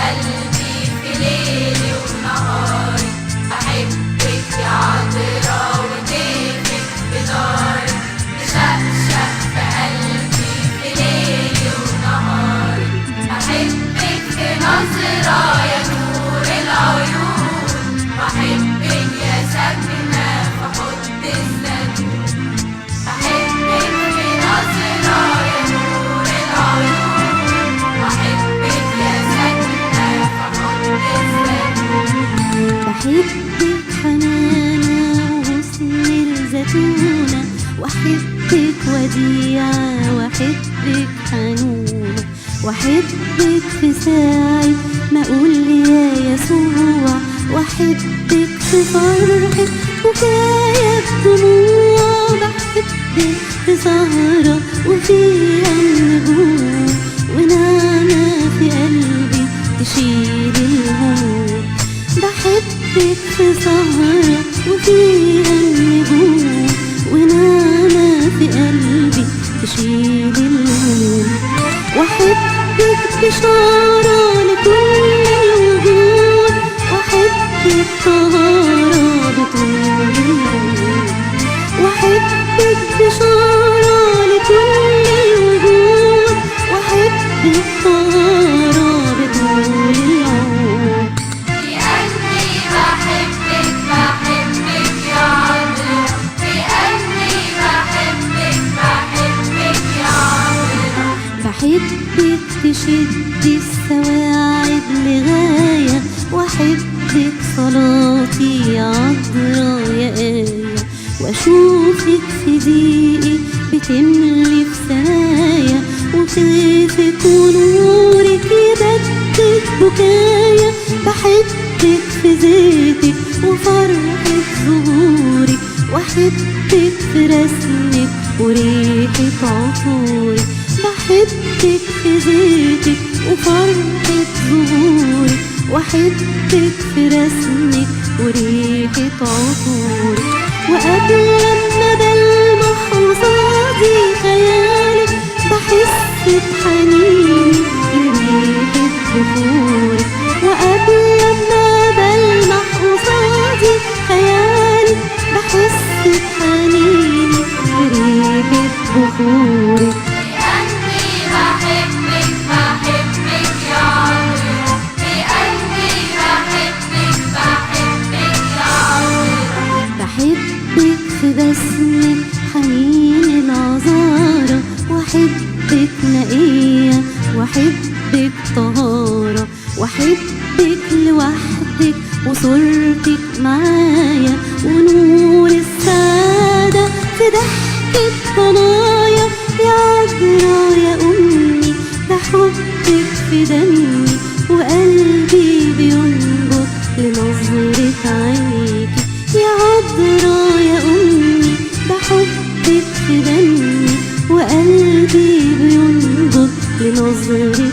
قلبي في ليلي ونهاري، بحبك يا عطرة وكيفك بداري، تشقشق في قلبي في ليلي ونهاري، بحبك في نظرة يا نور العيون، بحبك يا ساكنة في حب الزيتون، بحبك في نظرة يا نور العيون، بحبك يا ساكنة في حب الزيتون. بحبك حنانة وغصن الزيتونة، وأحبك وديعة وأحبك حنونة، وأحبك في ساعة ما أقول يا يسوع، وأحبك في فرحة بكايا بدموع، بحبك في سهرة وفيها النجوم، ونعمة في قلبي تشيل الهموم، بحبك في سهرة وفيها النجوم، ونعمة في قلبي تشيل الهموم، وأحبك بشارة لكل الوجود، وأحبك طهارة بطول العمر، وأحبك بشارة لكل الوجود، وأحبك طهارة بطول العمر. لأني بحبك بحبك يا عطرة، لأني بحبك بحبك يا عطرة، بحبك تشدي السواعد لغاية، وأحبك صلاتي عذرا يا آية، وأشوفك في ضيقي بتملي في ثنايا، وخيفك ونورك يبدد بكايا، بحبك في زيتك وفرحة ظهورك، وأحبك في رسمك وريحة عطورك، بحبك في زيتك وفرحة ظهورك، وأحبك في رسمك وريحة عطورك، وقبل ما بلمح قصادي خيالك، بحس بحنيني لريحة بخورك، وقبل ما بلمح قصادي خيالك، بحس بحنيني لريحة بخورك. لأني بحبك بحبك يا عطرة، لأني بحبك بحبك يا عطرة، بحبك في بسمك حنين العذارى، وأحبك نقية وأحبك طهارة، وأحبك لوحدك وصورتك معايا، ونور السعادة في ضحكة ضنايا، يا عذرا يا أمي بحبك في دمي، وقلبي بينبض لنظرة عينيكي، يا عذرا يا أمي بحبك في دمي، وقلبي بينبض لنظرة